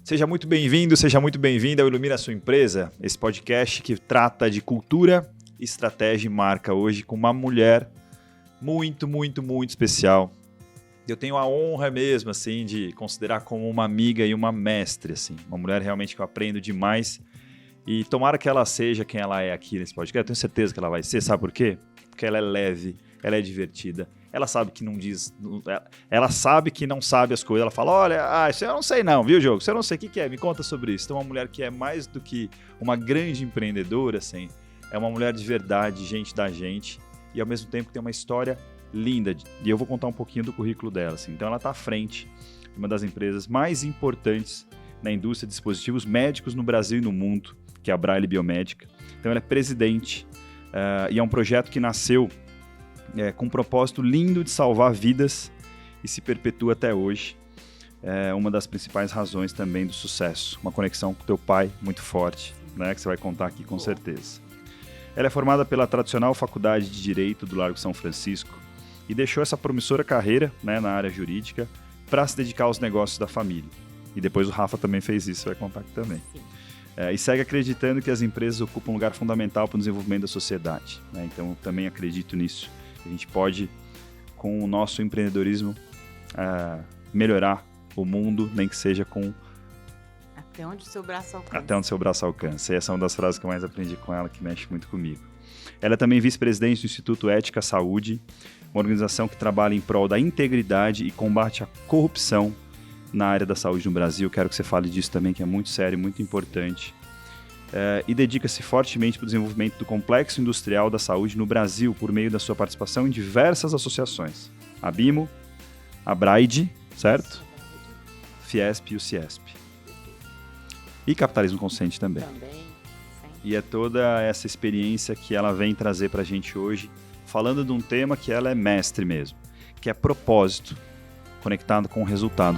Seja muito bem-vindo, seja muito bem-vinda ao Ilumina Sua Empresa, esse podcast que trata de cultura, estratégia e marca hoje com uma mulher muito especial. Eu tenho a honra mesmo, assim, de considerar como uma amiga e uma mestre, assim, uma mulher realmente que eu aprendo demais e tomara que ela seja quem ela é aqui nesse podcast. Eu tenho certeza que ela vai ser, sabe por quê? Porque ela é leve, ela é divertida. Ela sabe que não diz... Ela sabe que não sabe as coisas. Ela fala, olha, isso eu não sei não, viu, Diogo? Isso eu não sei o que é, me conta sobre isso. Então, uma mulher que é mais do que uma grande empreendedora, assim, é uma mulher de verdade, gente da gente, e ao mesmo tempo tem uma história linda. E eu vou contar um pouquinho do currículo dela. Assim. Então, ela está à frente de uma das empresas mais importantes na indústria de dispositivos médicos no Brasil e no mundo, que é a Braille Biomédica. Então, ela é presidente e é um projeto que nasceu com um propósito lindo de salvar vidas e se perpetua até hoje. É uma das principais razões também do sucesso. Uma conexão com o teu pai muito forte, né, que você vai contar aqui com certeza. Ela é formada pela tradicional Faculdade de Direito do Largo São Francisco e deixou essa promissora carreira, né, na área jurídica para se dedicar aos negócios da família. E depois o Rafa também fez isso, vai contar aqui também. E segue acreditando que as empresas ocupam um lugar fundamental para o desenvolvimento da sociedade. Né? Então, eu também acredito nisso. A gente pode, com o nosso empreendedorismo, melhorar o mundo, nem que seja com... Até onde o seu braço alcança. Até onde o seu braço alcança. E essa é uma das frases que eu mais aprendi com ela, que mexe muito comigo. Ela é também vice-presidente do Instituto Ética Saúde, uma organização que trabalha em prol da integridade e combate à corrupção na área da saúde no Brasil. Quero que você fale disso também, que é muito sério, muito importante. E dedica-se fortemente para o desenvolvimento do complexo industrial da saúde no Brasil por meio da sua participação em diversas associações. A BIMO, a BRAID, certo? Fiesp e o Ciesp. E Capitalismo Consciente também. E é toda essa experiência que ela vem trazer para a gente hoje, falando de um tema que ela é mestre mesmo, que é propósito, conectado com o resultado.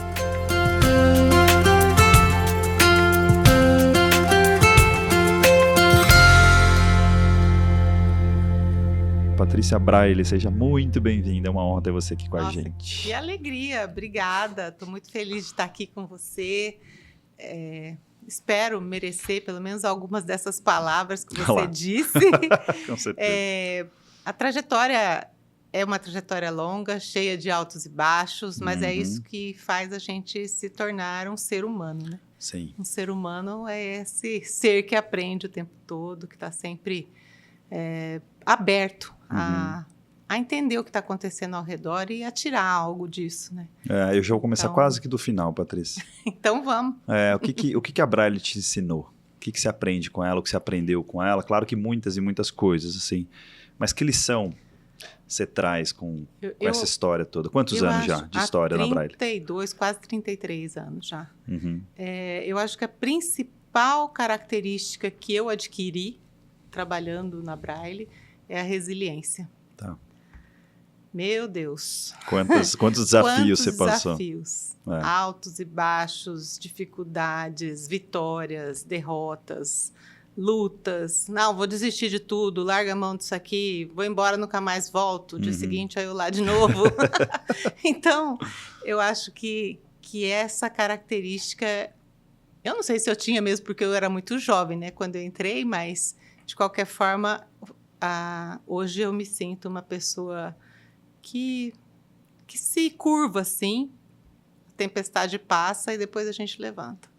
Patrícia Braille, seja muito bem-vinda, é uma honra ter você aqui com a gente. Que alegria, obrigada, estou muito feliz de estar aqui com você, espero merecer pelo menos algumas dessas palavras que você disse. Com certeza. A trajetória é uma trajetória longa, cheia de altos e baixos, mas é isso que faz a gente se tornar um ser humano, né? Sim. Um ser humano é esse ser que aprende o tempo todo, que está sempre aberto a entender o que está acontecendo ao redor e a tirar algo disso, né? Eu já vou começar quase que do final, Patrícia. Então vamos. O que a Braille te ensinou? O que você aprende com ela? O que você aprendeu com ela? Claro que muitas e muitas coisas, assim. Mas que lição você traz com essa história toda? Quantos anos já de história na Braille? 32, quase 33 anos já. Eu acho que a principal característica que eu adquiri trabalhando na Braille é a resiliência. Tá. Meu Deus. Quantos desafios você passou? Desafios. Altos e baixos, dificuldades, vitórias, derrotas, lutas. Não, vou desistir de tudo, larga a mão disso aqui, vou embora, nunca mais volto. Dia seguinte, aí eu lá de novo. Então, eu acho que essa característica... Eu não sei se eu tinha mesmo, porque eu era muito jovem, né, quando eu entrei, mas, de qualquer forma, hoje eu me sinto uma pessoa que se curva, assim, a tempestade passa e depois a gente levanta.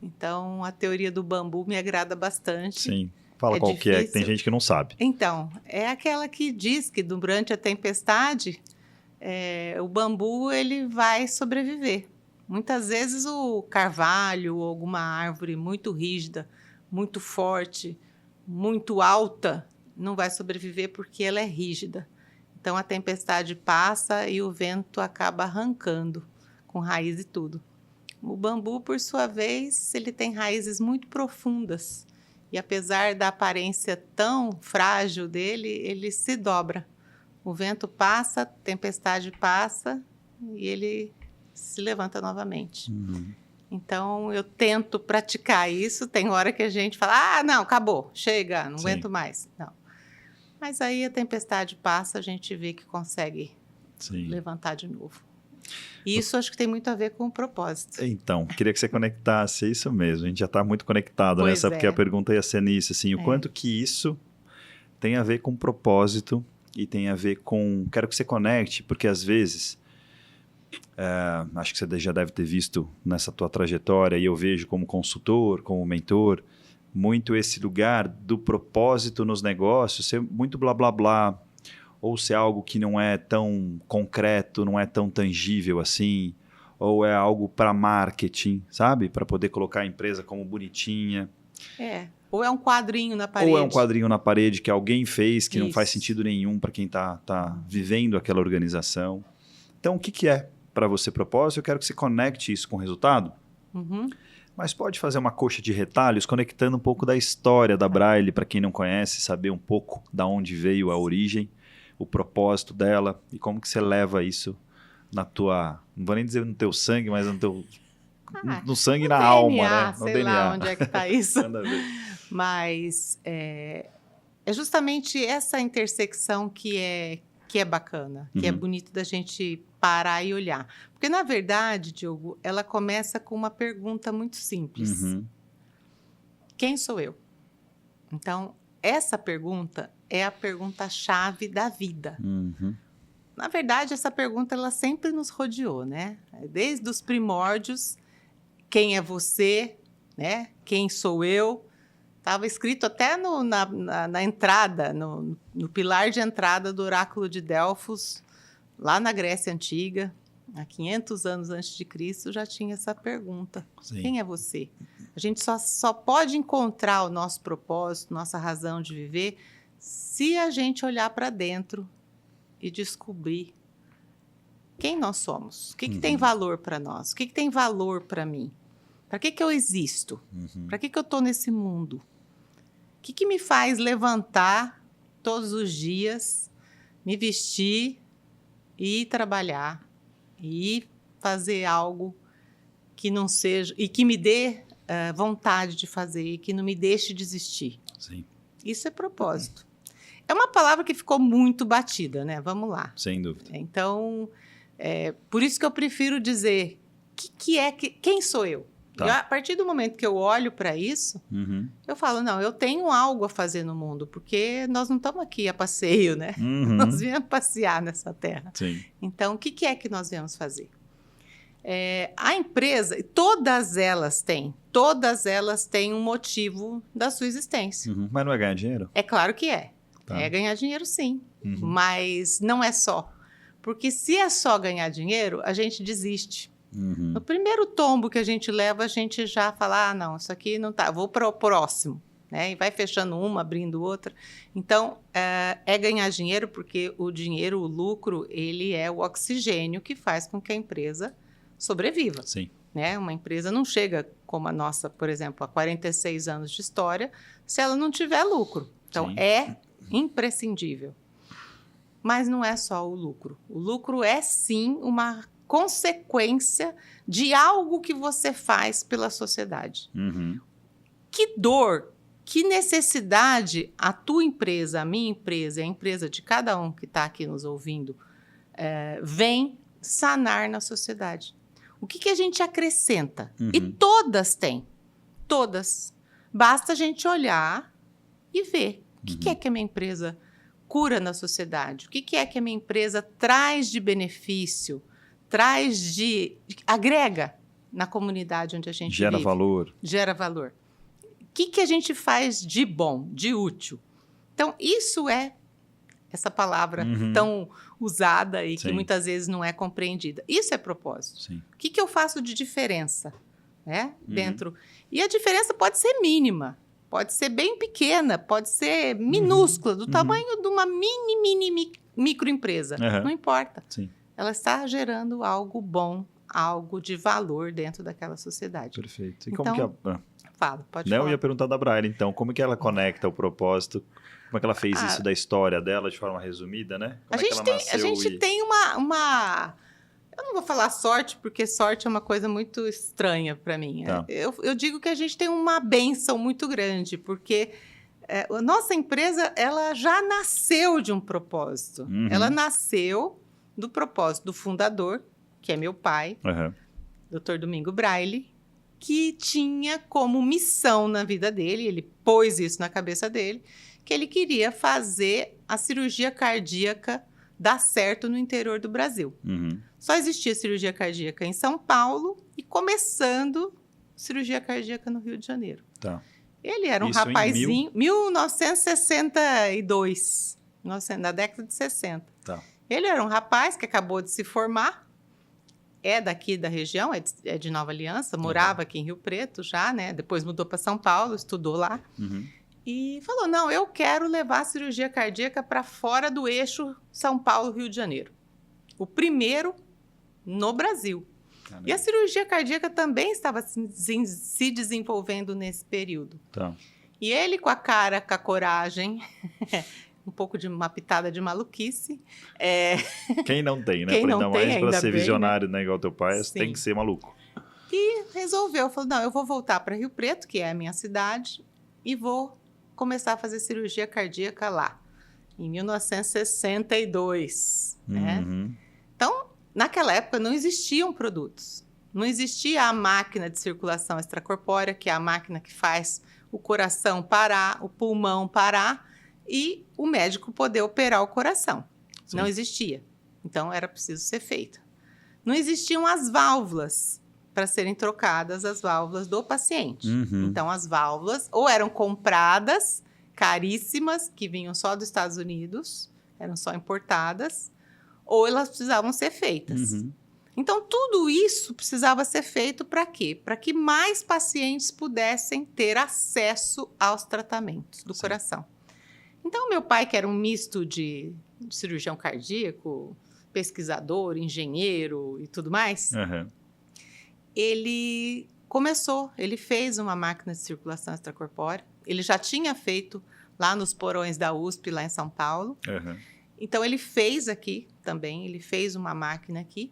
Então, a teoria do bambu me agrada bastante. Sim. Fala qual que é, que tem gente que não sabe. Então, é aquela que diz que durante a tempestade, o bambu ele vai sobreviver. Muitas vezes o carvalho ou alguma árvore muito rígida, muito forte, muito alta, não vai sobreviver porque ela é rígida. Então, a tempestade passa e o vento acaba arrancando, com raiz e tudo. O bambu, por sua vez, ele tem raízes muito profundas. E, apesar da aparência tão frágil dele, ele se dobra. O vento passa, a tempestade passa e ele se levanta novamente. Então, eu tento praticar isso. Tem hora que a gente fala, não, acabou, chega, não aguento mais. Não. Mas aí a tempestade passa, a gente vê que consegue levantar de novo. E isso acho que tem muito a ver com o propósito. Então, queria que você conectasse, é isso mesmo. A gente já está muito conectado Pois nessa, porque é. a pergunta ia ser nisso, assim, o quanto que isso tem a ver com propósito e tem a ver com... Quero que você conecte, porque às vezes, acho que você já deve ter visto nessa tua trajetória, e eu vejo como consultor, como mentor, muito esse lugar do propósito nos negócios ser muito blá, blá, blá, ou ser algo que não é tão concreto, não é tão tangível assim, ou é algo para marketing, sabe? Para poder colocar a empresa como bonitinha. Ou é um quadrinho na parede. Ou é um quadrinho na parede que alguém fez, que não faz Isso. sentido nenhum para quem está vivendo aquela organização. Então, o que é para você propósito? Eu quero que você conecte isso com o resultado. Uhum. Mas pode fazer uma coxa de retalhos conectando um pouco da história da Braille, para quem não conhece, saber um pouco da onde veio a origem, o propósito dela e como que você leva isso na tua... Não vou nem dizer no teu sangue, mas no teu... no sangue e na DNA, alma, né? No sei DNA. lá onde é que está isso. Nada a ver. Mas é justamente essa intersecção que é bacana, que é bonito da gente parar e olhar. Porque, na verdade, Diogo, ela começa com uma pergunta muito simples. Quem sou eu? Então, essa pergunta é a pergunta-chave da vida. Na verdade, essa pergunta ela sempre nos rodeou, né? Desde os primórdios, quem é você, né? Quem sou eu? Estava escrito até na entrada, no pilar de entrada do oráculo de Delfos, lá na Grécia Antiga, há 500 anos antes de Cristo, já tinha essa pergunta. Sim. Quem é você? A gente só pode encontrar o nosso propósito, nossa razão de viver, se a gente olhar para dentro e descobrir quem nós somos. O que tem valor para nós? O que tem valor para mim? Para que eu existo? Para que eu estou nesse mundo? O que me faz levantar todos os dias, me vestir e ir trabalhar e fazer algo que não seja e que me dê vontade de fazer e que não me deixe desistir? Sim. Isso é propósito. É uma palavra que ficou muito batida, né? Vamos lá. Sem dúvida. Então, por isso que eu prefiro dizer quem sou eu? Tá. E a partir do momento que eu olho para isso, eu falo, não, eu tenho algo a fazer no mundo, porque nós não estamos aqui a passeio, né? Nós viemos passear nessa terra. Sim. Então, o que é que nós viemos fazer? A empresa, todas elas têm um motivo da sua existência. Mas não é ganhar dinheiro? É claro que é. Tá. É ganhar dinheiro, sim. Mas não é só. Porque se é só ganhar dinheiro, a gente desiste. No primeiro tombo que a gente leva, a gente já fala, não, isso aqui não tá, vou para o próximo. Né? E vai fechando uma, abrindo outra. Então, é ganhar dinheiro, porque o dinheiro, o lucro, ele é o oxigênio que faz com que a empresa sobreviva. Sim. Né? Uma empresa não chega como a nossa, por exemplo, há 46 anos de história, se ela não tiver lucro. Então, Sim. é imprescindível. Mas não é só o lucro. O lucro é, sim, uma consequência de algo que você faz pela sociedade. Que dor, que necessidade a tua empresa, a minha empresa, a empresa de cada um que está aqui nos ouvindo, vem sanar na sociedade. O que a gente acrescenta? E todas têm. Todas. Basta a gente olhar e ver. O que é que a minha empresa cura na sociedade? O que é que a minha empresa traz de benefício? Agrega na comunidade onde a gente Gera vive. valor. Gera valor. O que a gente faz de bom, de útil? Então, isso é essa palavra tão usada e que muitas vezes não é compreendida. Isso é propósito. Sim. O que eu faço de diferença? Né? Dentro. E a diferença pode ser mínima, pode ser bem pequena, pode ser minúscula, do tamanho de uma mini microempresa. Não importa. Sim. Ela está gerando algo bom, algo de valor dentro daquela sociedade. Perfeito. E então, como que fala, pode Eu falar. ia perguntar da Braille, então, como que ela conecta o propósito? Como é que ela fez isso da história dela de forma resumida, né? Como é que ela nasceu a gente tem uma... Eu não vou falar sorte, porque sorte é uma coisa muito estranha para mim. Tá. Eu digo que a gente tem uma bênção muito grande, porque a nossa empresa ela já nasceu de um propósito. Ela nasceu do propósito do fundador, que é meu pai, Aham. Dr. Domingo Braille, que tinha como missão na vida dele, ele pôs isso na cabeça dele, que ele queria fazer a cirurgia cardíaca dar certo no interior do Brasil. Uhum. Só existia cirurgia cardíaca em São Paulo e começando cirurgia cardíaca no Rio de Janeiro. Tá. Ele era um Isso em rapazinho, 1962, na década de 60. Tá. Ele era um rapaz que acabou de se formar, é daqui da região, é de Nova Aliança, morava aqui em Rio Preto já, né? Depois mudou para São Paulo, estudou lá. Uhum. E falou, não, eu quero levar a cirurgia cardíaca para fora do eixo São Paulo-Rio de Janeiro. O primeiro no Brasil. Caramba. E a cirurgia cardíaca também estava se desenvolvendo nesse período. Tá. E ele, com a cara, com a coragem, um pouco de uma pitada de maluquice. Quem não tem, né? Quem não Ainda tem, mais para ainda ser bem, visionário, né? Igual teu pai, você Sim. tem que ser maluco. E resolveu, falou, não, eu vou voltar para Rio Preto, que é a minha cidade, e vou começar a fazer cirurgia cardíaca lá, em 1962, né? Uhum. Então, naquela época não existiam produtos. Não existia a máquina de circulação extracorpórea, que é a máquina que faz o coração parar, o pulmão parar e o médico poder operar o coração. Sim. Não existia. Então, era preciso ser feito. Não existiam as válvulas para serem trocadas, as válvulas do paciente. Uhum. Então, as válvulas ou eram compradas, caríssimas, que vinham só dos Estados Unidos, eram só importadas, ou elas precisavam ser feitas. Uhum. Então, tudo isso precisava ser feito para quê? Para que mais pacientes pudessem ter acesso aos tratamentos do Sim. coração. Então, meu pai, que era um misto de cirurgião cardíaco, pesquisador, engenheiro e tudo mais, Uhum. ele fez uma máquina de circulação extracorpórea. Ele já tinha feito lá nos porões da USP, lá em São Paulo. Uhum. Então, ele fez aqui também, ele fez uma máquina aqui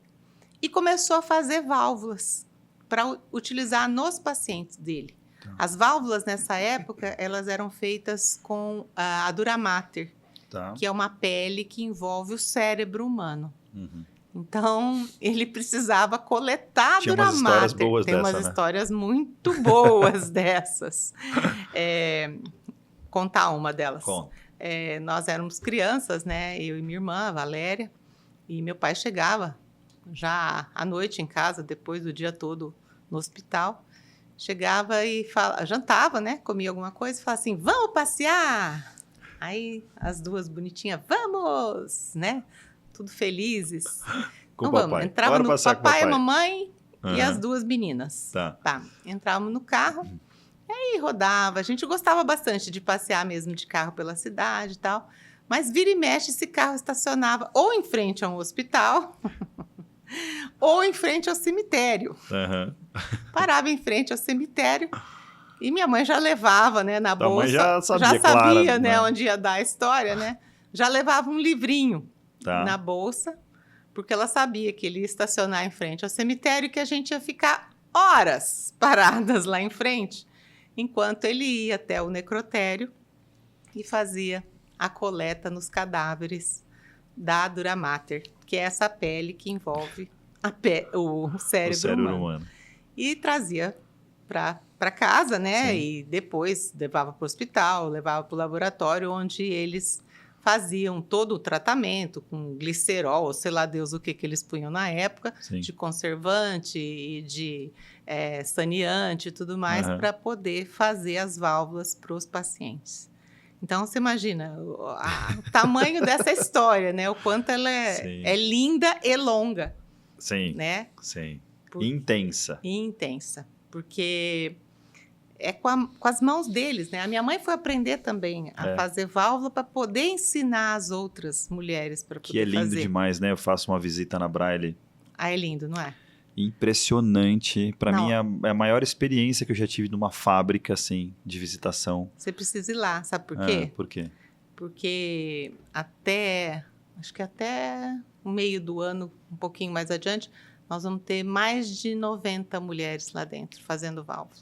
e começou a fazer válvulas para utilizar nos pacientes dele. Tá. As válvulas, nessa época, elas eram feitas com a dura mater, Tá. que é uma pele que envolve o cérebro humano. Uhum. Então, ele precisava coletar a Tinha dura umas histórias mater. boas Tem dessa, umas né? histórias muito boas dessas. Contar uma delas. Conta. Nós éramos crianças, né? Eu e minha irmã, a Valéria, e meu pai chegava já à noite em casa, depois do dia todo no hospital, chegava e jantava, né? Comia alguma coisa e falava assim, vamos passear? Aí as duas bonitinhas, vamos, né? Tudo felizes. Com o Então, vamos. papai. Entrava Bora no passear com o papai, a papai. mamãe e Uhum. as duas meninas. Tá. Tá. Entrávamos no carro, e aí rodava. A gente gostava bastante de passear mesmo de carro pela cidade e tal. Mas vira e mexe, esse carro estacionava ou em frente a um hospital ou em frente ao cemitério. Uhum. Parava em frente ao cemitério e minha mãe já levava, né, na Tua bolsa. mãe já sabia, sabia, claro, né, né? onde ia dar a história, né? Já levava um livrinho Tá. na bolsa, porque ela sabia que ele ia estacionar em frente ao cemitério e que a gente ia ficar horas paradas lá em frente, enquanto ele ia até o necrotério e fazia a coleta nos cadáveres da dura mater, que é essa pele que envolve o cérebro, O cérebro humano. humano. E trazia para casa, né? Sim. E depois levava para o hospital, levava para o laboratório, onde eles faziam todo o tratamento com glicerol, sei lá Deus o que eles punham na época, Sim. de conservante e de saneante e tudo mais, Aham. para poder fazer as válvulas para os pacientes. Então, você imagina o tamanho dessa história, né? O quanto ela Sim. é linda e longa, Sim. né? Sim. Por- Intensa. E intensa, porque é com as mãos deles, né? A minha mãe foi aprender também a fazer válvula para poder ensinar as outras mulheres para poder Que é lindo fazer. demais, né? Eu faço uma visita na Braille. Ah, é lindo, não é? Impressionante. Pra Não. mim, é a maior experiência que eu já tive numa fábrica, assim, de visitação. Você precisa ir lá, sabe por Ah, quê? por quê? Porque acho que até o meio do ano, um pouquinho mais adiante, nós vamos ter mais de 90 mulheres lá dentro fazendo válvula.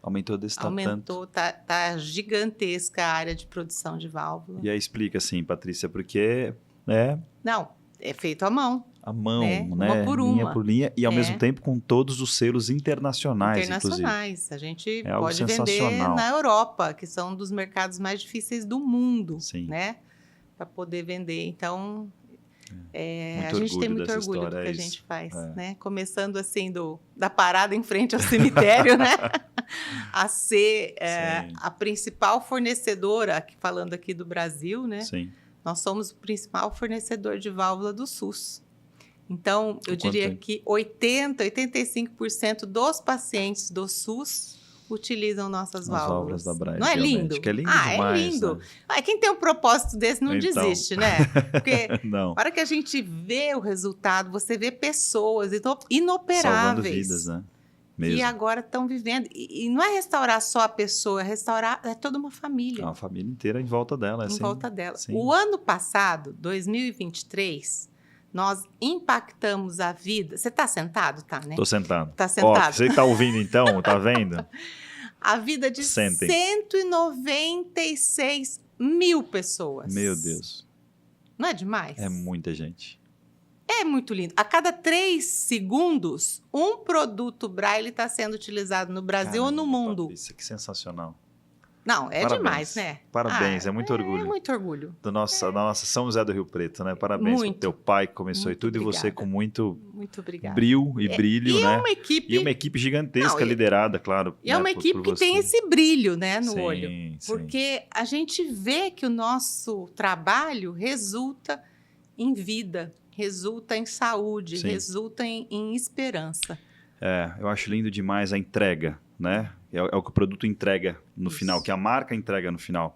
Aumentou desse tanto. Aumentou, tá gigantesca a área de produção de válvula. E aí explica assim, Patrícia, porque é Não, é feito à mão. À mão, né? Uma por linha uma. por linha, e ao mesmo tempo com todos os selos internacionais, inclusive. A gente É algo pode vender sensacional. na Europa, que são um dos mercados mais difíceis do mundo, Sim. né? Para poder vender. Então, Muito a gente tem muito dessa orgulho do história, que a isso. gente faz, É. né? Começando assim da parada em frente ao cemitério, né? A ser Sim. a principal fornecedora, falando aqui do Brasil, né? Sim. Nós somos o principal fornecedor de válvula do SUS. Então, eu diria que 85% dos pacientes do SUS utilizam nossas válvulas. As válvulas da Braille. Não é lindo? Acho que é lindo demais. É lindo. Né? Quem tem um propósito desse não Então. desiste, né? Porque Não. na hora que a gente vê o resultado, você vê pessoas inoperáveis. Salvando vidas, né? Mesmo. Que agora estão vivendo. E não é restaurar só a pessoa, é restaurar toda uma família. É uma família inteira em volta dela. Em volta dela. Sim. O ano passado, 2023, nós impactamos a vida. Você está sentado, tá, né? Tô sentado. Tá sentado. Ó, você que tá ouvindo então, tá vendo? A vida de 196 mil pessoas. Meu Deus. Não é demais? É muita gente. É muito lindo. A cada 3 segundos, um produto Braille está sendo utilizado no Brasil ou no mundo. Isso que sensacional. Não, é Parabéns. demais, né? Parabéns, é muito orgulho. É muito orgulho. Da nossa São José do Rio Preto, né? Parabéns pro teu pai que começou muito e tudo, obrigada. E você com muito obrigada. brilho e brilho, né? E uma equipe gigantesca liderada, claro. E é uma equipe que tem esse brilho, né, no olho. Sim. Porque a gente vê que o nosso trabalho resulta em vida, resulta em saúde, Sim. resulta em esperança. Eu acho lindo demais a entrega, né? É o que o produto entrega no Isso. final, que a marca entrega no final.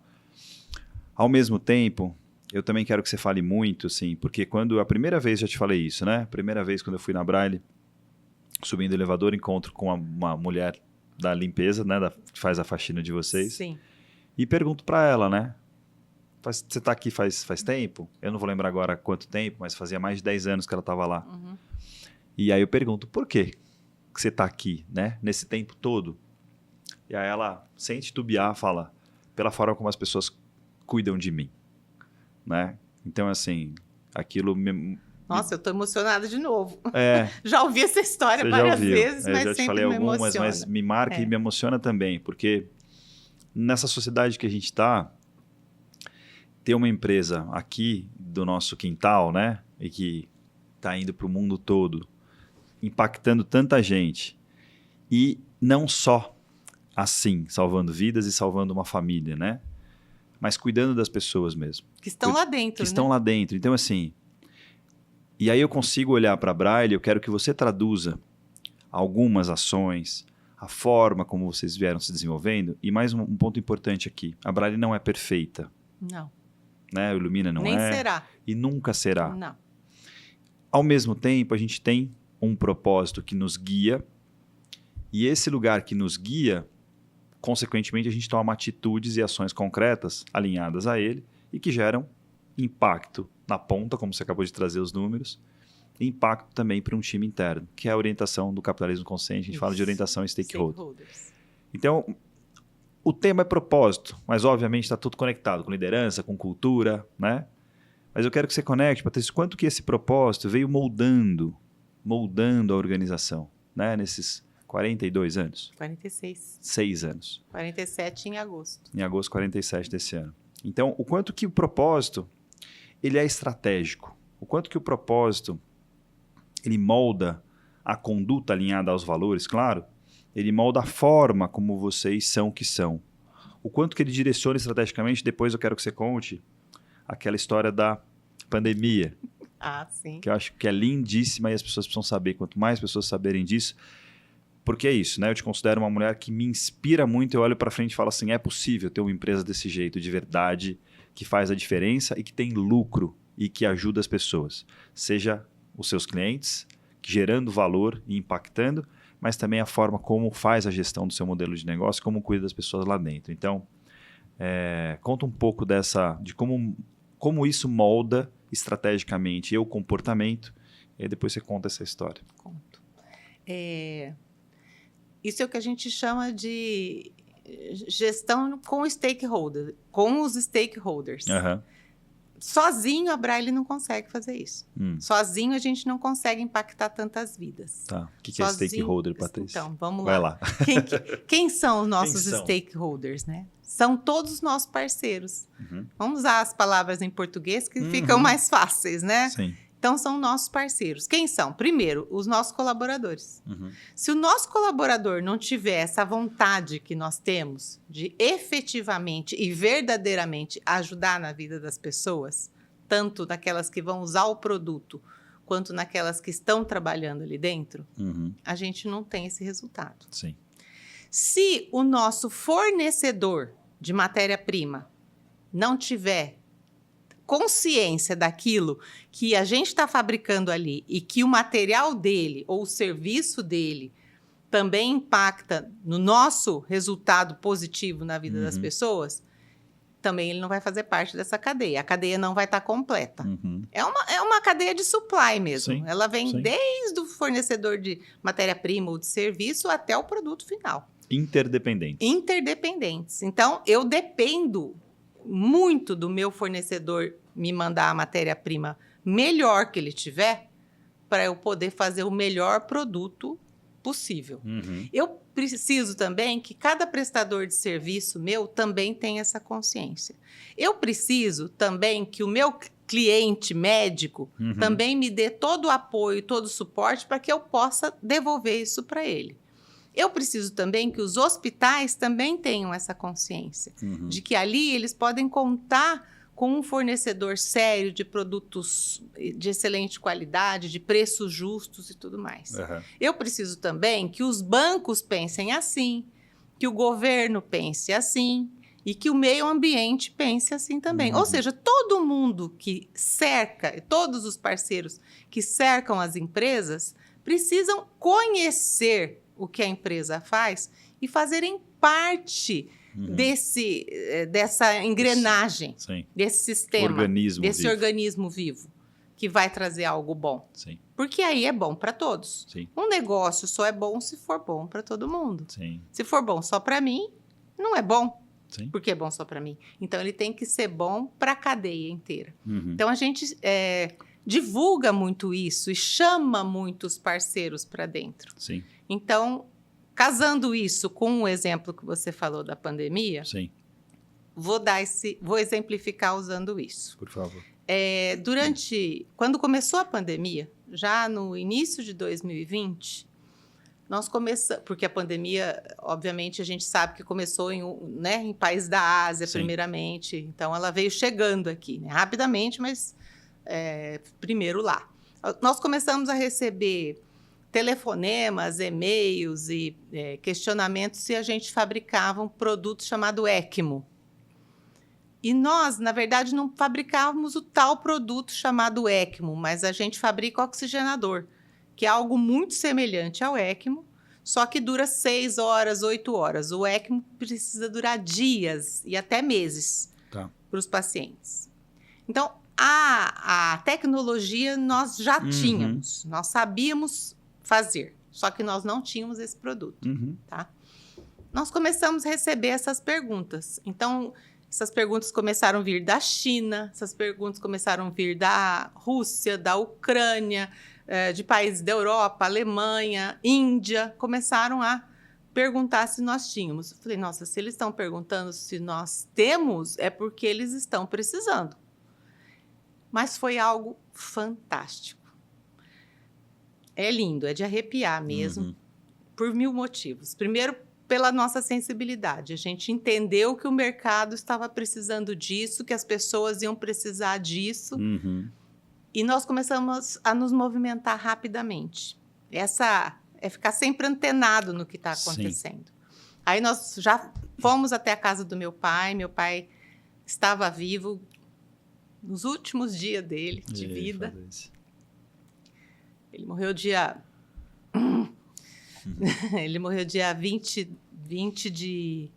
Ao mesmo tempo, eu também quero que você fale muito, assim, porque quando a primeira vez, já te falei isso, né? A primeira vez quando eu fui na Braille, subindo o elevador, encontro com uma mulher da limpeza, né? Que faz a faxina de vocês. Sim. E pergunto para ela, né? Você tá aqui faz tempo? Eu não vou lembrar agora quanto tempo, mas fazia mais de 10 anos que ela estava lá. Uhum. E aí eu pergunto, por quê que você está aqui, né? Nesse tempo todo? E aí ela, sem titubear, fala, pela forma como as pessoas cuidam de mim, né? Então, assim, aquilo... Nossa, eu tô emocionada de novo. É. Já ouvi essa história várias vezes, mas já te sempre falei me algumas, emociona. mas me marca e me emociona também, porque nessa sociedade que a gente está, ter uma empresa aqui do nosso quintal, né? E que está indo para o mundo todo, impactando tanta gente. E não só assim, salvando vidas e salvando uma família, né? Mas cuidando das pessoas mesmo. Que estão lá dentro, Que estão lá dentro. Então, assim... E aí eu consigo olhar para a Braille, eu quero que você traduza algumas ações, a forma como vocês vieram se desenvolvendo. E mais um ponto importante aqui. A Braille não é perfeita. Não. Né? O Illumina não Nem é. será. E nunca será. Não. Ao mesmo tempo, a gente tem um propósito que nos guia. E esse lugar que nos guia, consequentemente, a gente toma atitudes e ações concretas alinhadas a ele e que geram impacto na ponta, como você acabou de trazer os números, e impacto também para um time interno, que é a orientação do capitalismo consciente. A gente fala de orientação e stakeholders. Então, o tema é propósito, mas obviamente está tudo conectado com liderança, com cultura, né? Mas eu quero que você conecte, Patrícia, quanto que esse propósito veio moldando a organização, né? Nesses 42 anos. 46. 6 anos. 47 em agosto. Em agosto 47 desse ano. Então, o quanto que o propósito ele é estratégico, o quanto que o propósito ele molda a conduta alinhada aos valores, claro, ele molda a forma como vocês são o que são. O quanto que ele direciona estrategicamente, depois eu quero que você conte aquela história da pandemia. Sim. Que eu acho que é lindíssima e as pessoas precisam saber. Quanto mais pessoas saberem disso, porque é isso, né? Eu te considero uma mulher que me inspira muito, eu olho para frente e falo assim, é possível ter uma empresa desse jeito, de verdade, que faz a diferença e que tem lucro e que ajuda as pessoas. Seja os seus clientes, gerando valor e impactando, mas também a forma como faz a gestão do seu modelo de negócio, como cuida das pessoas lá dentro. Então, conta um pouco de como isso molda estrategicamente o comportamento, e aí depois você conta essa história. Conto. Isso é o que a gente chama de gestão com os stakeholders. Uhum. sozinho a Braille não consegue fazer isso. Sozinho a gente não consegue impactar tantas vidas. Tá. O que é stakeholder, Patrícia? Então, vamos Vai lá. lá. Quem são os nossos Quem são? stakeholders, né? São todos os nossos parceiros. Uhum. Vamos usar as palavras em português que ficam mais fáceis, né? Sim. Então, são nossos parceiros. Quem são? Primeiro, os nossos colaboradores. Uhum. Se o nosso colaborador não tiver essa vontade que nós temos de efetivamente e verdadeiramente ajudar na vida das pessoas, tanto naquelas que vão usar o produto, quanto naquelas que estão trabalhando ali dentro, a gente não tem esse resultado. Sim. Se o nosso fornecedor de matéria-prima não tiver consciência daquilo que a gente está fabricando ali e que o material dele ou o serviço dele também impacta no nosso resultado positivo na vida das pessoas, também ele não vai fazer parte dessa cadeia. A cadeia não vai estar completa. É uma cadeia de supply mesmo. Sim, ela vem sim. desde o fornecedor de matéria-prima ou de serviço até o produto final. Interdependentes. Então, eu dependo muito do meu fornecedor me mandar a matéria-prima melhor que ele tiver para eu poder fazer o melhor produto possível. Eu preciso também que cada prestador de serviço meu também tenha essa consciência. Eu preciso também que o meu cliente médico também me dê todo o apoio, todo o suporte para que eu possa devolver isso para ele. Eu preciso também que os hospitais também tenham essa consciência de que ali eles podem contar com um fornecedor sério de produtos de excelente qualidade, de preços justos e tudo mais. Eu preciso também que os bancos pensem assim, que o governo pense assim e que o meio ambiente pense assim também. Ou seja, todo mundo que cerca, todos os parceiros que cercam as empresas precisam conhecer o que a empresa faz e fazerem parte dessa engrenagem, desse sistema, desse organismo vivo, que vai trazer algo bom. Sim. Porque aí é bom para todos. Sim. Um negócio só é bom se for bom para todo mundo. Sim. Se for bom só para mim, não é bom. Sim. Porque é bom só para mim. Então, ele tem que ser bom para a cadeia inteira. Então, a gente divulga muito isso e chama muitos parceiros para dentro. Sim. Então, casando isso com o exemplo que você falou da pandemia, Sim. vou exemplificar usando isso. Por favor. Quando começou a pandemia, já no início de 2020, nós começamos, porque a pandemia, obviamente, a gente sabe que começou em países da Ásia, primeiramente, então ela veio chegando aqui, né, rapidamente, mas primeiro lá. Nós começamos a receber telefonemas, e-mails e questionamentos se a gente fabricava um produto chamado ECMO. E nós, na verdade, não fabricávamos o tal produto chamado ECMO, mas a gente fabrica oxigenador, que é algo muito semelhante ao ECMO, só que dura 6 horas, 8 horas. O ECMO precisa durar dias e até meses para os pacientes. Então, a tecnologia nós já tínhamos, nós sabíamos fazer, só que nós não tínhamos esse produto. Tá? Nós começamos a receber essas perguntas. Então, essas perguntas começaram a vir da China, essas perguntas começaram a vir da Rússia, da Ucrânia, de países da Europa, Alemanha, Índia, começaram a perguntar se nós tínhamos. Eu falei, nossa, se eles estão perguntando se nós temos, é porque eles estão precisando. Mas foi algo fantástico. É lindo, é de arrepiar mesmo, por 1000 motivos. Primeiro, pela nossa sensibilidade. A gente entendeu que o mercado estava precisando disso, que as pessoas iam precisar disso. E nós começamos a nos movimentar rapidamente. Essa é ficar sempre antenado no que está acontecendo. Aí nós já fomos até a casa do meu pai. Meu pai estava vivo nos últimos dias dele de vida. Ele morreu dia... Ele morreu dia 20 de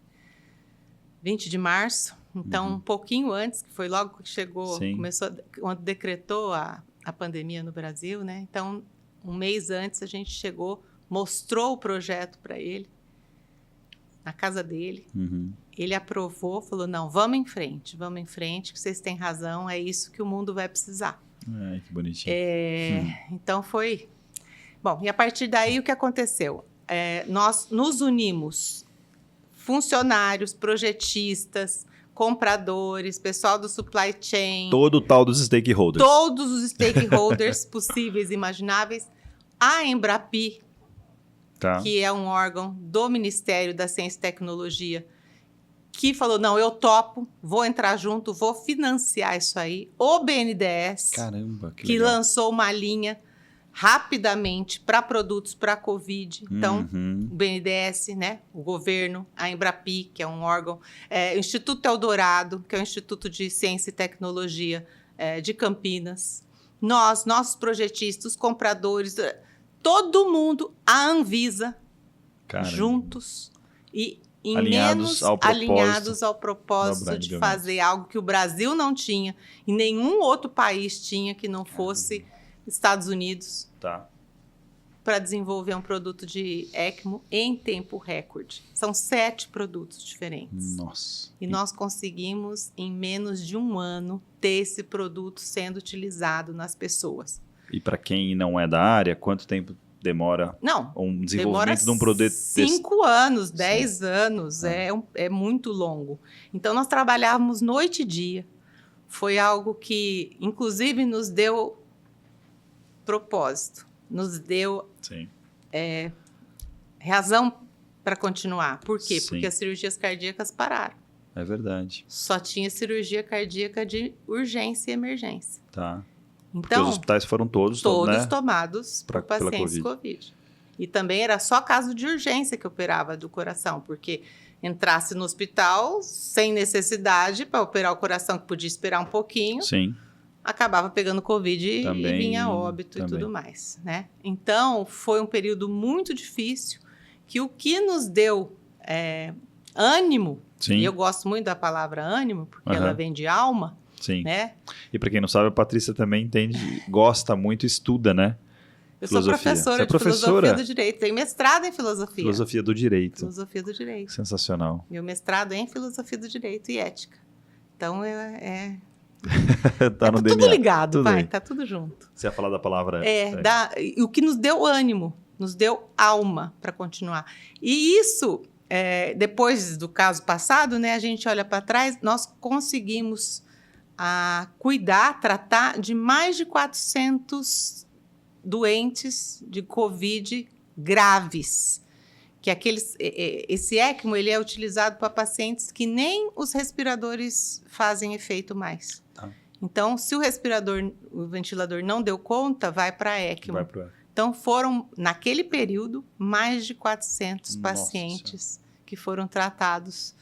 março, então um pouquinho antes, que foi logo que chegou, quando decretou a pandemia no Brasil, né? Então, um mês antes a gente chegou, mostrou o projeto para ele. na casa dele. Uhum. Ele aprovou, falou, não, vamos em frente, que vocês têm razão, é isso que o mundo vai precisar. Ai, que bonitinho. Então foi... Bom, e a partir daí o que aconteceu? Nós nos unimos, funcionários, projetistas, compradores, pessoal do supply chain. Todo o tal dos stakeholders. Todos os stakeholders possíveis e imagináveis. A Embrapi, que é um órgão do Ministério da Ciência e Tecnologia, que falou, não, eu topo, vou entrar junto, vou financiar isso aí. O BNDES, Caramba, que lançou uma linha rapidamente para produtos para a Covid. Então, o BNDES, né, o governo, a Embrapi, que é um órgão, o Instituto Eldorado, que é o Instituto de Ciência e Tecnologia de Campinas, nossos projetistas, os compradores, todo mundo, a Anvisa, juntos e alinhados ao propósito de fazer algo que o Brasil não tinha e nenhum outro país tinha que não fosse Estados Unidos, para desenvolver um produto de ECMO em tempo recorde. São 7 produtos diferentes. Nossa. E nós conseguimos, em menos de 1 ano, ter esse produto sendo utilizado nas pessoas. E para quem não é da área, quanto tempo demora um desenvolvimento de um produto desse? 5 anos, 10 anos, é muito longo. Então, nós trabalhávamos noite e dia. Foi algo que, inclusive, nos deu propósito, nos deu razão para continuar. Por quê? Porque as cirurgias cardíacas pararam. É verdade. Só tinha cirurgia cardíaca de urgência e emergência. Tá. Então, porque os hospitais foram todos tomados por pacientes COVID. E também era só caso de urgência que operava do coração, porque entrasse no hospital sem necessidade para operar o coração, que podia esperar um pouquinho. Acabava pegando Covid e vinha óbito e tudo mais, né? Então, foi um período muito difícil, que o que nos deu ânimo, e eu gosto muito da palavra ânimo, porque ela vem de alma, né? E para quem não sabe, a Patrícia também gosta muito, estuda, né? Eu sou professora de filosofia do direito, tenho mestrado em filosofia. Filosofia do direito. Filosofia do direito. Sensacional. Meu mestrado é em filosofia do direito e ética. Então, tá no tudo DNA. ligado, tá tudo junto. Você ia falar da palavra... o que nos deu ânimo, nos deu alma para continuar. E isso, depois do caso passado, né, a gente olha para trás, nós conseguimos tratar de mais de 400 doentes de Covid graves. Que esse ECMO ele é utilizado para pacientes que nem os respiradores fazem efeito mais. Então, se o ventilador não deu conta, vai para ECMO. Então, foram, naquele período, mais de 400 pacientes que foram tratados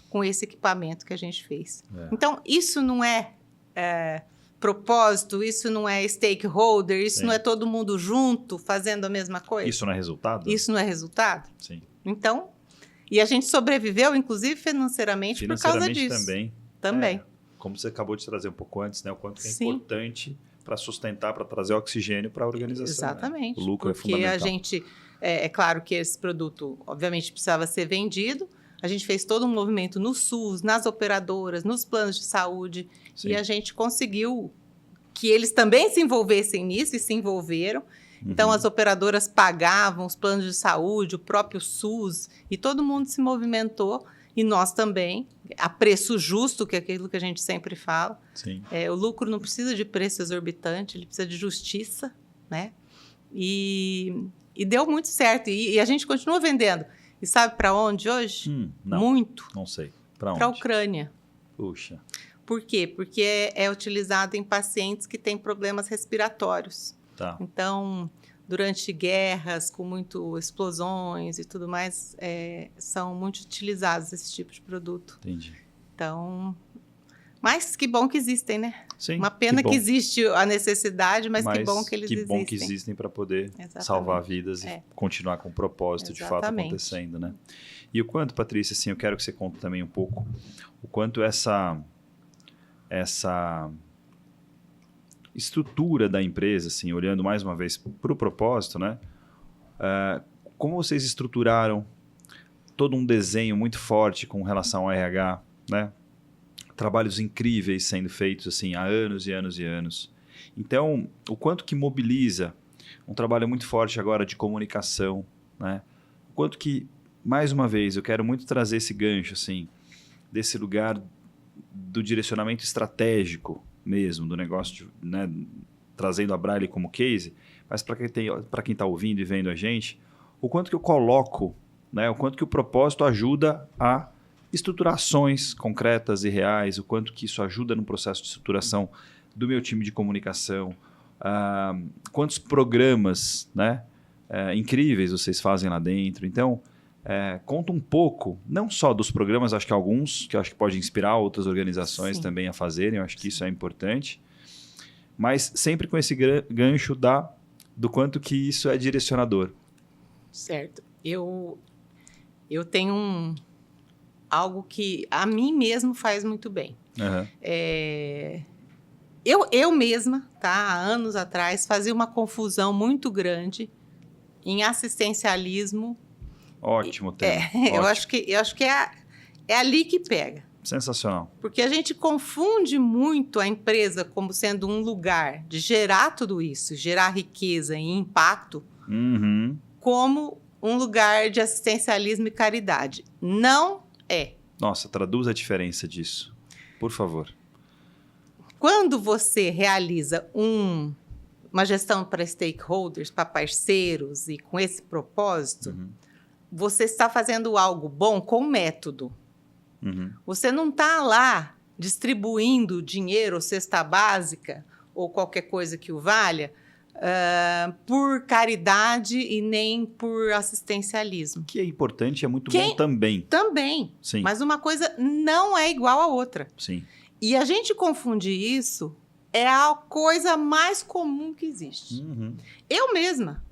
com esse equipamento que a gente fez. Então, isso não é propósito, isso não é stakeholder, isso não é todo mundo junto fazendo a mesma coisa. Isso não é resultado? Isso não é resultado? Sim. Então, e a gente sobreviveu, inclusive financeiramente por causa disso. Também. Como você acabou de trazer um pouco antes, né? O quanto é importante para sustentar, para trazer oxigênio para a organização. Exatamente. Né? O lucro é fundamental. Porque a gente, é claro que esse produto, obviamente, precisava ser vendido. A gente fez todo um movimento no SUS, nas operadoras, nos planos de saúde. E a gente conseguiu que eles também se envolvessem nisso e se envolveram. Então, as operadoras pagavam os planos de saúde, o próprio SUS, e todo mundo se movimentou, e nós também, a preço justo, que é aquilo que a gente sempre fala. O lucro não precisa de preço exorbitante, ele precisa de justiça, né? E deu muito certo, e a gente continua vendendo. E sabe para onde hoje? Muito. Não sei. Para onde? Para a Ucrânia. Puxa. Por quê? Porque é utilizado em pacientes que têm problemas respiratórios. Então, durante guerras, com muito explosões e tudo mais, são muito utilizados esse tipo de produto. Entendi. Então, mas que bom que existem, né? Sim, uma pena que existe a necessidade, mas que bom que eles existem. Que bom que existem para poder salvar vidas e continuar com o propósito de fato acontecendo, né? E o quanto, Patrícia, assim, eu quero que você conte também um pouco o quanto essa estrutura da empresa, assim, olhando mais uma vez para o propósito, né? Como vocês estruturaram todo um desenho muito forte com relação ao RH, né? Trabalhos incríveis sendo feitos assim, há anos e anos e anos. Então, o quanto que mobiliza um trabalho muito forte agora de comunicação, né? O quanto que, mais uma vez, eu quero muito trazer esse gancho, assim, desse lugar do direcionamento estratégico mesmo, do negócio, né? Trazendo a Braille como case, mas para quem está ouvindo e vendo a gente, o quanto que eu coloco, né? O quanto que o propósito ajuda a estruturar ações concretas e reais, o quanto que isso ajuda no processo de estruturação do meu time de comunicação, quantos programas, né, incríveis vocês fazem lá dentro. Então, conta um pouco, não só dos programas, acho que alguns, que eu acho que pode inspirar outras organizações também a fazerem, eu acho que isso é importante, mas sempre com esse gancho do quanto que isso é direcionador. Certo. Eu tenho algo que a mim mesmo faz muito bem. Uhum. Eu mesma, tá, há anos atrás, fazia uma confusão muito grande em assistencialismo. Ótimo tema. Ótimo. Eu acho que é ali que pega. Sensacional. Porque a gente confunde muito a empresa como sendo um lugar de gerar tudo isso, gerar riqueza e impacto, como um lugar de assistencialismo e caridade. Não é. Nossa, traduz a diferença disso, por favor. Quando você realiza uma gestão para stakeholders, para parceiros e com esse propósito, você está fazendo algo bom com método. Você não está lá distribuindo dinheiro ou cesta básica ou qualquer coisa que o valha por caridade e nem por assistencialismo. Que é importante e é muito bom também. Também. Sim. Mas uma coisa não é igual à outra. Sim. E a gente confundir isso é a coisa mais comum que existe. Eu mesma.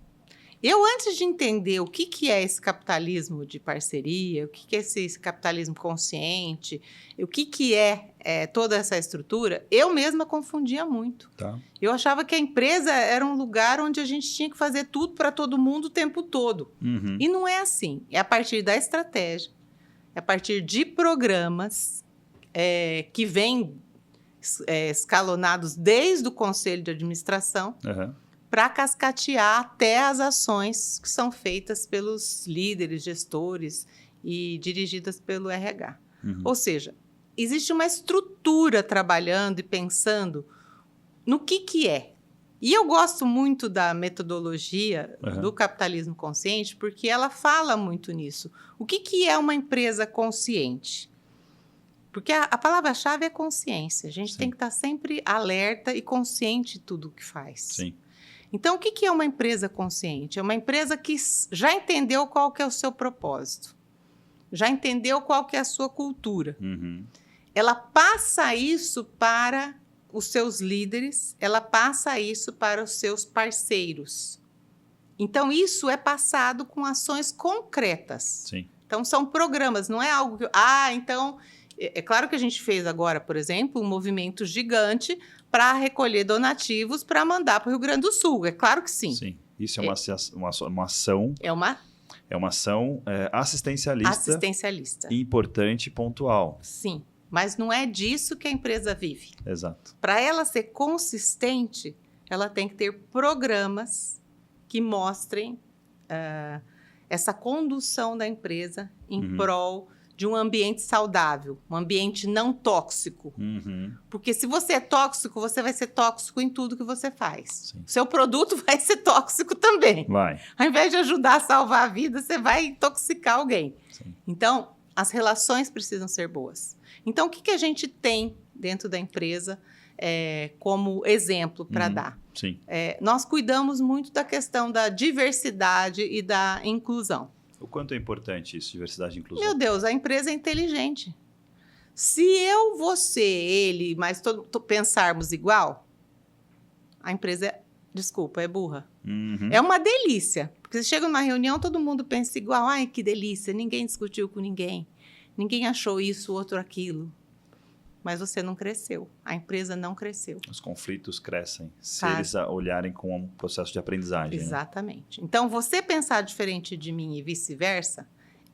Antes de entender o que é esse capitalismo de parceria, o que é esse capitalismo consciente, o que é toda essa estrutura, eu mesma confundia muito. Tá. Eu achava que a empresa era um lugar onde a gente tinha que fazer tudo para todo mundo o tempo todo. E não é assim. É a partir da estratégia, é a partir de programas que vêm escalonados desde o conselho de administração, para cascatear até as ações que são feitas pelos líderes, gestores e dirigidas pelo RH. Ou seja, existe uma estrutura trabalhando e pensando no que é. E eu gosto muito da metodologia do capitalismo consciente porque ela fala muito nisso. O que é uma empresa consciente? Porque a palavra-chave é consciência. A gente tem que estar sempre alerta e consciente de tudo o que faz. Sim. Então, o que é uma empresa consciente? É uma empresa que já entendeu qual que é o seu propósito, já entendeu qual que é a sua cultura. Ela passa isso para os seus líderes, ela passa isso para os seus parceiros. Então, isso é passado com ações concretas. Sim. Então, são programas, não é algo que... então... É claro que a gente fez agora, por exemplo, um movimento gigante para recolher donativos para mandar para o Rio Grande do Sul. É claro que sim. Sim. Isso é uma ação. É uma ação assistencialista. Importante e pontual. Sim. Mas não é disso que a empresa vive. Exato. Para ela ser consistente, ela tem que ter programas que mostrem essa condução da empresa em prol de um ambiente saudável, um ambiente não tóxico. Porque se você é tóxico, você vai ser tóxico em tudo que você faz. Sim. Seu produto vai ser tóxico também. Vai. Ao invés de ajudar a salvar a vida, você vai intoxicar alguém. Sim. Então, as relações precisam ser boas. Então, o que a gente tem dentro da empresa como exemplo para dar? Sim. Nós cuidamos muito da questão da diversidade e da inclusão. O quanto é importante isso, diversidade e inclusão? Meu Deus, a empresa é inteligente. Se eu, você, ele, mas pensarmos igual, a empresa é burra. É uma delícia. Porque você chega numa reunião, todo mundo pensa igual. Ai, que delícia, ninguém discutiu com ninguém. Ninguém achou isso, outro aquilo. Mas você não cresceu. A empresa não cresceu. Os conflitos crescem se eles olharem com um processo de aprendizagem. Exatamente. Né? Então, você pensar diferente de mim e vice-versa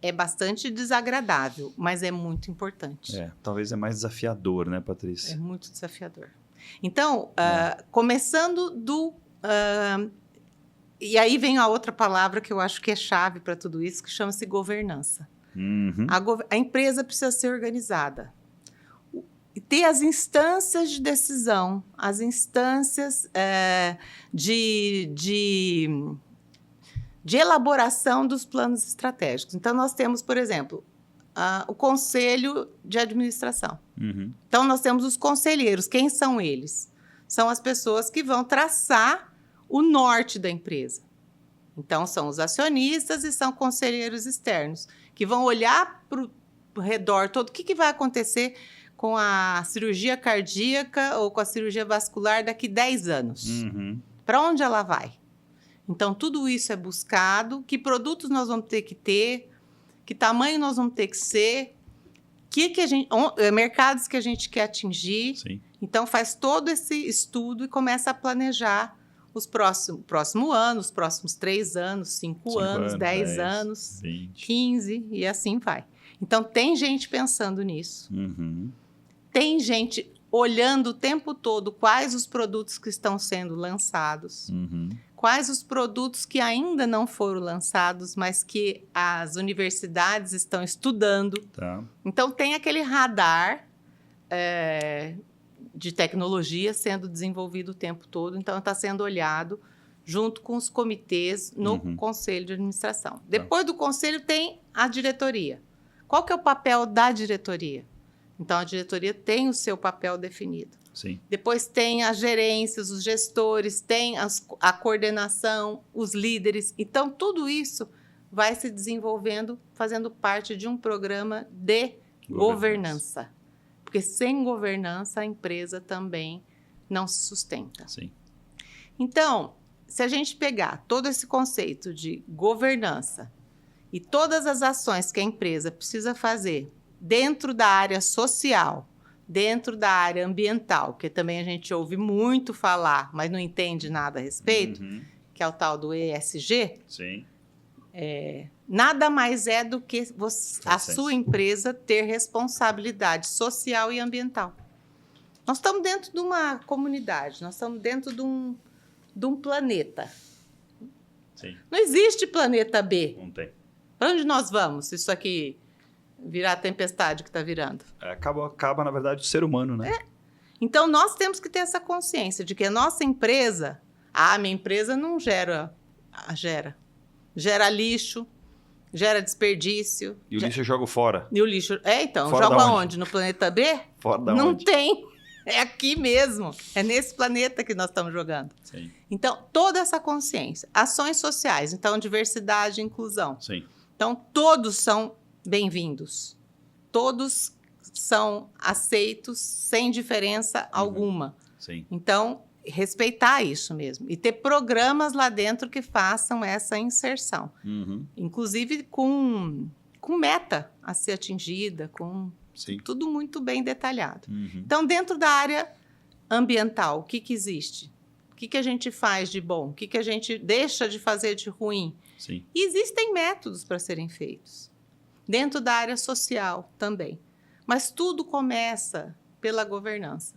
É bastante desagradável, mas é muito importante. Talvez é mais desafiador, né, É Patrícia? muito desafiador. Então, começando do... e aí vem a outra palavra que eu acho que é chave para tudo isso, que chama-se governança. Uhum. A empresa precisa ser organizada. E ter as instâncias de decisão, as instâncias de elaboração dos planos estratégicos. Então, nós temos, por exemplo, o Conselho de Administração. Uhum. Então, nós temos os conselheiros. Quem são eles? São as pessoas que vão traçar o norte da empresa. Então, são os acionistas e são conselheiros externos, que vão olhar para o redor todo. O que vai acontecer com a cirurgia cardíaca ou com a cirurgia vascular daqui 10 anos? Uhum. Para onde ela vai? Então, tudo isso é buscado. Que produtos nós vamos ter que ter? Que tamanho nós vamos ter que ser? Mercados que a gente quer atingir. Sim. Então, faz todo esse estudo e começa a planejar os próximo ano, os próximos 3 anos, 5 anos, 10 anos, 20. 15 e assim vai. Então, tem gente pensando nisso. Uhum. Tem gente olhando o tempo todo quais os produtos que estão sendo lançados, Uhum. quais os produtos que ainda não foram lançados, mas que as universidades estão estudando. Tá. Então, tem aquele radar de tecnologia sendo desenvolvido o tempo todo. Então, está sendo olhado junto com os comitês no Conselho de Administração. Depois do Conselho, tem a diretoria. Qual que é o papel da diretoria? Então, a diretoria tem o seu papel definido. Sim. Depois tem as gerências, os gestores, tem a coordenação, os líderes. Então, tudo isso vai se desenvolvendo, fazendo parte de um programa de governança. Porque sem governança, a empresa também não se sustenta. Sim. Então, se a gente pegar todo esse conceito de governança e todas as ações que a empresa precisa fazer dentro da área social, dentro da área ambiental, que também a gente ouve muito falar, mas não entende nada a respeito, que é o tal do ESG, Sim. nada mais é do que a sua empresa ter responsabilidade social e ambiental. Nós estamos dentro de uma comunidade, nós estamos dentro de um planeta. Sim. Não existe planeta B. Não tem. Para onde nós vamos se isso aqui virar a tempestade que está virando? Acaba, na verdade, o ser humano, né? Então, nós temos que ter essa consciência de que a nossa empresa... minha empresa não gera lixo, gera desperdício. E o lixo eu jogo fora. E o lixo... então, Fora joga da onde? onde? No planeta B? Fora da não onde? tem. É aqui mesmo. É nesse planeta que nós estamos jogando. Sim. Então, toda essa consciência. Ações sociais. Então, diversidade e inclusão. Sim. Então, todos são bem-vindos. Todos são aceitos sem diferença alguma. Sim. Então, respeitar isso mesmo. E ter programas lá dentro que façam essa inserção. Inclusive com meta a ser atingida, com tudo muito bem detalhado. Então, dentro da área ambiental, o que existe? O que a gente faz de bom? O que a gente deixa de fazer de ruim? Sim. E existem métodos para serem feitos. Dentro da área social também. Mas tudo começa pela governança.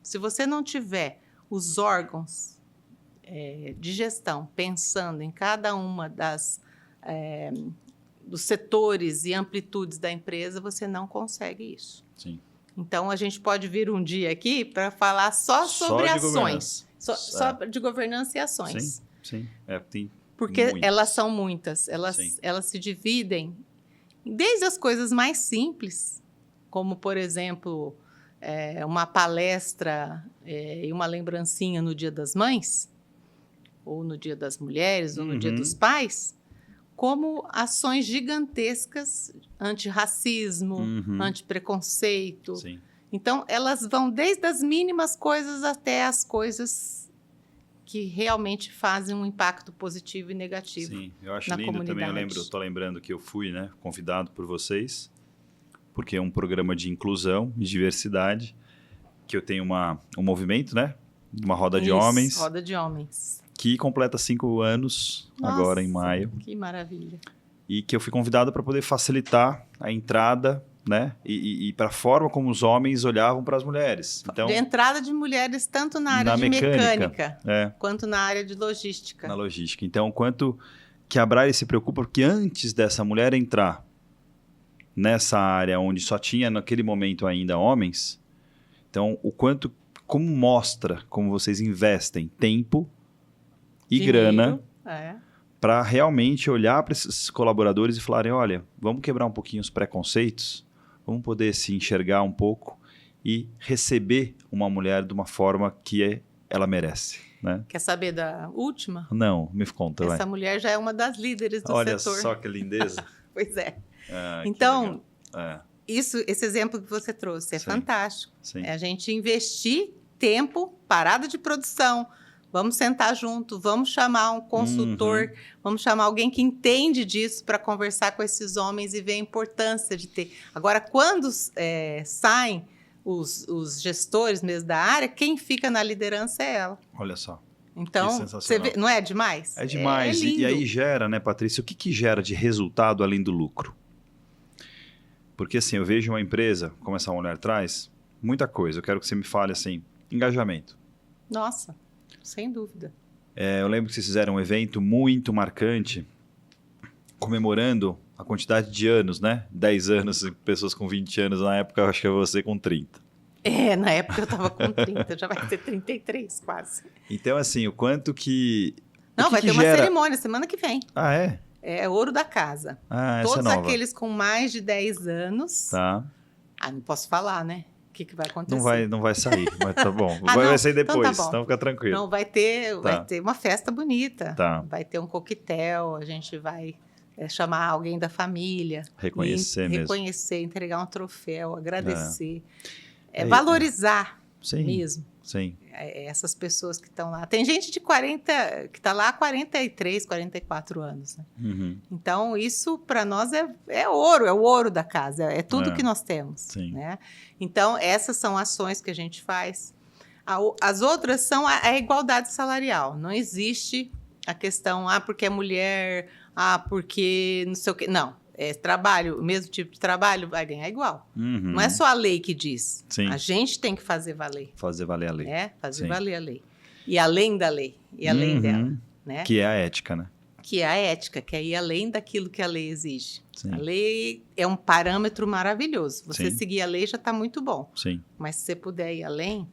Se você não tiver os órgãos de gestão pensando em cada uma dos setores e amplitudes da empresa, você não consegue isso. Sim. Então, a gente pode vir um dia aqui para falar só sobre ações. Só de governança e ações. Sim. Tem porque muitas. Elas são muitas. Elas se dividem desde as coisas mais simples, como, por exemplo, uma palestra e uma lembrancinha no Dia das Mães, ou no Dia das Mulheres, ou no Dia dos Pais, como ações gigantescas antirracismo, antipreconceito. Sim. Então, elas vão desde as mínimas coisas até as coisas que realmente fazem um impacto positivo e negativo. Sim, eu acho na lindo comunidade. também. Estou lembrando que eu fui, né, convidado por vocês, porque é um programa de inclusão e diversidade, que eu tenho um movimento, né, uma roda de homens. Roda de homens. Que completa 5 anos agora em maio. Que maravilha. e que eu fui convidado para poder facilitar a entrada, né? E para a forma como os homens olhavam para as mulheres. Então, de entrada de mulheres tanto na área de mecânica quanto na área de logística. Na logística. Então, quanto que a Braille se preocupa, porque antes dessa mulher entrar nessa área onde só tinha naquele momento ainda homens, então o quanto, como mostra, como vocês investem tempo e grana para realmente olhar para esses colaboradores e falarem, olha, vamos quebrar um pouquinho os preconceitos, vamos poder se enxergar um pouco e receber uma mulher de uma forma que ela merece. Né? Quer saber da última? Não, me conta. Essa mulher já é uma das líderes do Olha setor. Olha só que lindeza. Pois é. Então, esse exemplo que você trouxe é Sim. fantástico. Sim. É a gente investir tempo, parada de produção, vamos sentar junto, vamos chamar um consultor, vamos chamar alguém que entende disso para conversar com esses homens e ver a importância de ter. Agora, quando saem os gestores mesmo da área, quem fica na liderança é ela. Olha só. Então, você vê, não é demais? É demais. E aí gera, né, Patrícia, o que gera de resultado além do lucro? Porque assim, eu vejo uma empresa, como essa mulher traz, muita coisa. Eu quero que você me fale assim, engajamento. Nossa, sem dúvida. Eu lembro que vocês fizeram um evento muito marcante, comemorando a quantidade de anos, né? 10 anos, pessoas com 20 anos, na época eu acho que é você com 30. Na época eu estava com 30, já vai ter 33 quase. Então, assim, o quanto que... Não, vai ter uma cerimônia semana que vem. Ah, é? É ouro da casa. Todos essa é nova. Aqueles com mais de 10 anos. Tá. Não posso falar, né? O que vai acontecer? Não vai sair, mas tá bom. Vai sair depois, então fica tranquilo. Não, vai ter uma festa bonita. Tá. Vai ter um coquetel, a gente vai chamar alguém da família. Reconhecer mesmo. Reconhecer, entregar um troféu, agradecer. Valorizar mesmo. Sim. Essas pessoas que estão lá. Tem gente de 40, que está lá há 43, 44 anos. Né? Então, isso para nós é ouro, é o ouro da casa, é tudo que nós temos. Sim. Né? Então, essas são ações que a gente faz. As outras são a igualdade salarial. Não existe a questão, porque é mulher, porque não sei o quê. Não. Trabalho, o mesmo tipo de trabalho, vai ganhar igual. Não é só a lei que diz. Sim. A gente tem que fazer valer. Fazer valer a lei. Fazer valer a lei. E além da lei, e além dela. Né? Que é a ética, né? Que é a ética, que é ir além daquilo que a lei exige. Sim. A lei é um parâmetro maravilhoso. Você seguir a lei já está muito bom. Sim. Mas se você puder ir além,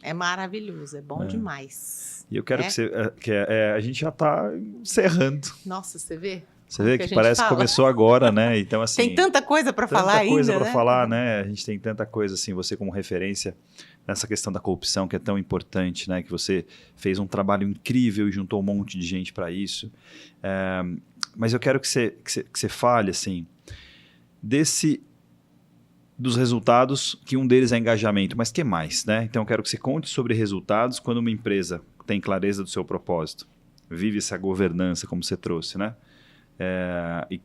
é maravilhoso, é bom demais. E eu quero que você... a gente já está encerrando. Nossa, você vê? Você vê que parece que começou agora, né? Então, assim, tem tanta coisa para falar ainda, tanta coisa para falar, né? A gente tem tanta coisa, assim, você como referência nessa questão da corrupção que é tão importante, né? Que você fez um trabalho incrível e juntou um monte de gente para isso. Mas eu quero que você fale, assim, dos resultados, que um deles é engajamento, mas que mais, né? Então, eu quero que você conte sobre resultados quando uma empresa tem clareza do seu propósito, vive essa governança, como você trouxe, né? E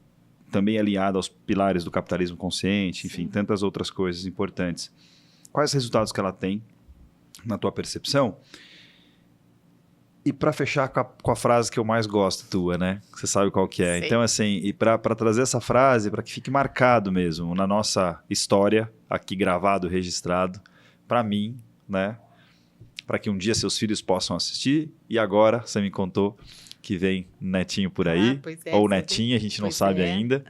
também alinhado aos pilares do capitalismo consciente, enfim, tantas outras coisas importantes. Quais os resultados que ela tem, na tua percepção? E para fechar com a frase que eu mais gosto tua, né? Você sabe qual que é. Sim. Então, assim, e para trazer essa frase, para que fique marcado mesmo na nossa história, aqui gravado, registrado, para mim, né? Para que um dia seus filhos possam assistir. E agora, você me contou que vem netinho por aí, ou netinha, a gente não sabe ainda,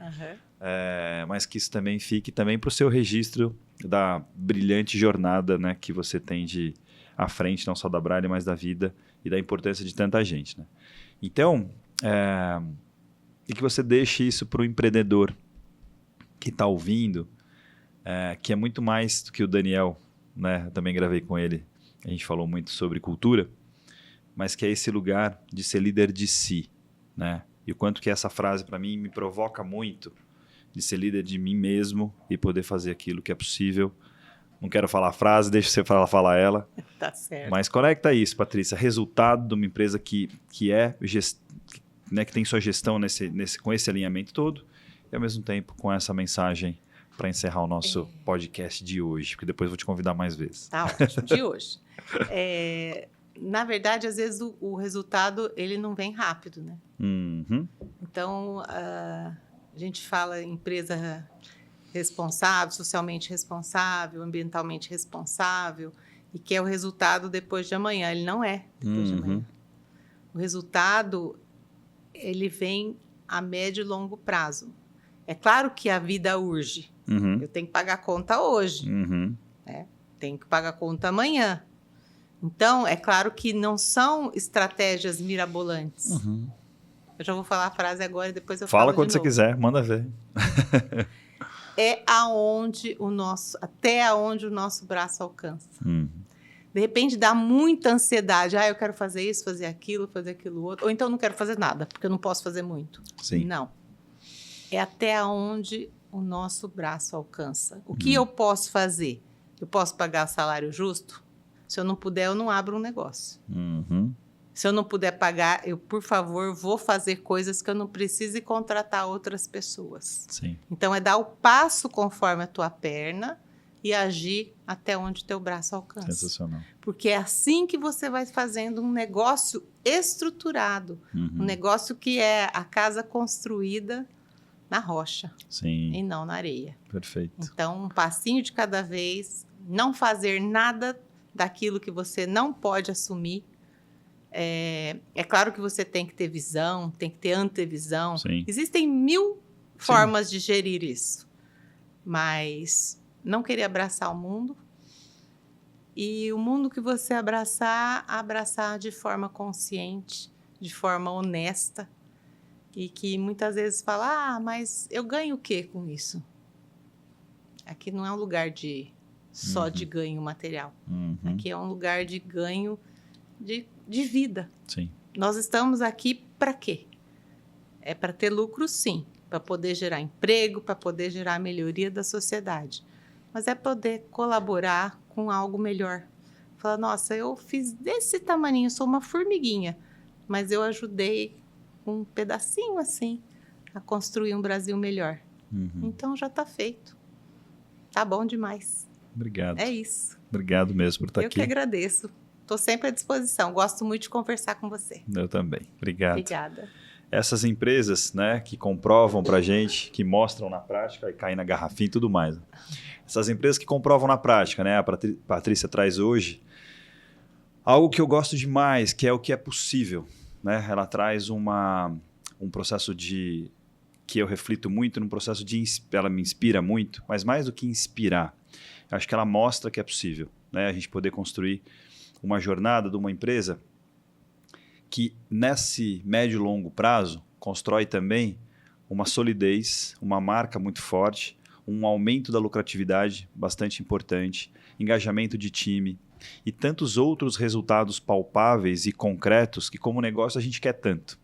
mas que isso também fique também para o seu registro da brilhante jornada, né, que você tem à frente, não só da Braille, mas da vida e da importância de tanta gente. Né? Então, e que você deixe isso para o empreendedor que está ouvindo, que é muito mais do que o Daniel, né? Eu também gravei com ele, a gente falou muito sobre cultura, mas que é esse lugar de ser líder de si, né? E o quanto que essa frase, para mim, me provoca muito de ser líder de mim mesmo e poder fazer aquilo que é possível. Não quero falar a frase, deixa você falar ela. Tá certo. Mas conecta isso, Patrícia. Resultado de uma empresa que tem sua gestão com esse alinhamento todo e, ao mesmo tempo, com essa mensagem para encerrar o nosso podcast de hoje, porque depois eu vou te convidar mais vezes. Tá ótimo, de hoje. Na verdade, às vezes o resultado ele não vem rápido, né? Uhum. Então, A gente fala em empresa responsável, socialmente responsável, ambientalmente responsável, e quer o resultado depois de amanhã. Ele não é depois de amanhã. O resultado, ele vem a médio e longo prazo. É claro que a vida urge. Eu tenho que pagar a conta hoje. Né? Tenho que pagar a conta amanhã. Então, é claro que não são estratégias mirabolantes. Eu já vou falar a frase agora e depois eu falo Fala de quando você novo. quiser, manda ver. É até onde o nosso braço alcança. De repente dá muita ansiedade. Eu quero fazer isso, fazer aquilo outro. Ou então não quero fazer nada, porque eu não posso fazer muito. Sim. Não. É até onde o nosso braço alcança. O que eu posso fazer? Eu posso pagar salário justo? Se eu não puder, eu não abro um negócio. Se eu não puder pagar, eu, por favor, vou fazer coisas que eu não precise contratar outras pessoas. Sim. Então, é dar o passo conforme a tua perna e agir até onde o teu braço alcança. Sensacional. Porque é assim que você vai fazendo um negócio estruturado. Um negócio que é a casa construída na rocha. Sim. E não na areia. Perfeito. Então, um passinho de cada vez, não fazer nada daquilo que você não pode assumir. É claro que você tem que ter visão, tem que ter antevisão. Sim. Existem 1000 formas de gerir isso. Mas não querer abraçar o mundo. E o mundo que você abraçar de forma consciente, de forma honesta. E que muitas vezes fala, mas eu ganho o quê com isso? Aqui não é um lugar só de ganho material. Aqui é um lugar de ganho de vida. Sim. Nós estamos aqui para quê? É para ter lucro, sim. Para poder gerar emprego, para poder gerar melhoria da sociedade. Mas é poder colaborar com algo melhor. Falar, nossa, eu fiz desse tamaninho, sou uma formiguinha, mas eu ajudei um pedacinho assim a construir um Brasil melhor. Então já está feito. Tá bom demais. Obrigado. É isso. Obrigado mesmo por estar aqui. Eu que agradeço. Estou sempre à disposição. Gosto muito de conversar com você. Eu também. Obrigado. Obrigada. Essas empresas, né, que comprovam pra gente, que mostram na prática e caem na garrafinha e tudo mais. Essas empresas que comprovam na prática, né? A Patrícia traz hoje algo que eu gosto demais, que é o que é possível, né? Ela traz um processo que eu reflito muito, num processo ela me inspira muito, mas mais do que inspirar, acho que ela mostra que é possível, né? A gente poder construir uma jornada de uma empresa que nesse médio e longo prazo constrói também uma solidez, uma marca muito forte, um aumento da lucratividade bastante importante, engajamento de time e tantos outros resultados palpáveis e concretos que como negócio a gente quer tanto.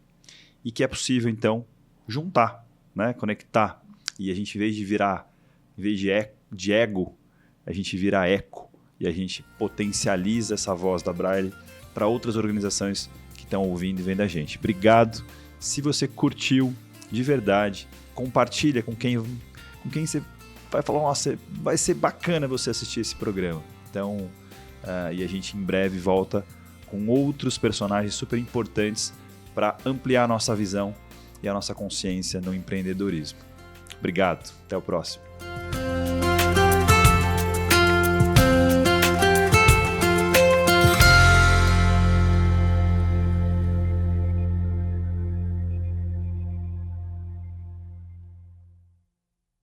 E que é possível então juntar, né? Conectar. E a gente, em vez de ego, a gente vira eco e a gente potencializa essa voz da Braille para outras organizações que estão ouvindo e vendo a gente. Obrigado. Se você curtiu de verdade, compartilha com quem você vai falar, nossa, vai ser bacana você assistir esse programa. Então, e a gente em breve volta com outros personagens super importantes para ampliar a nossa visão e a nossa consciência no empreendedorismo. Obrigado. Até o próximo.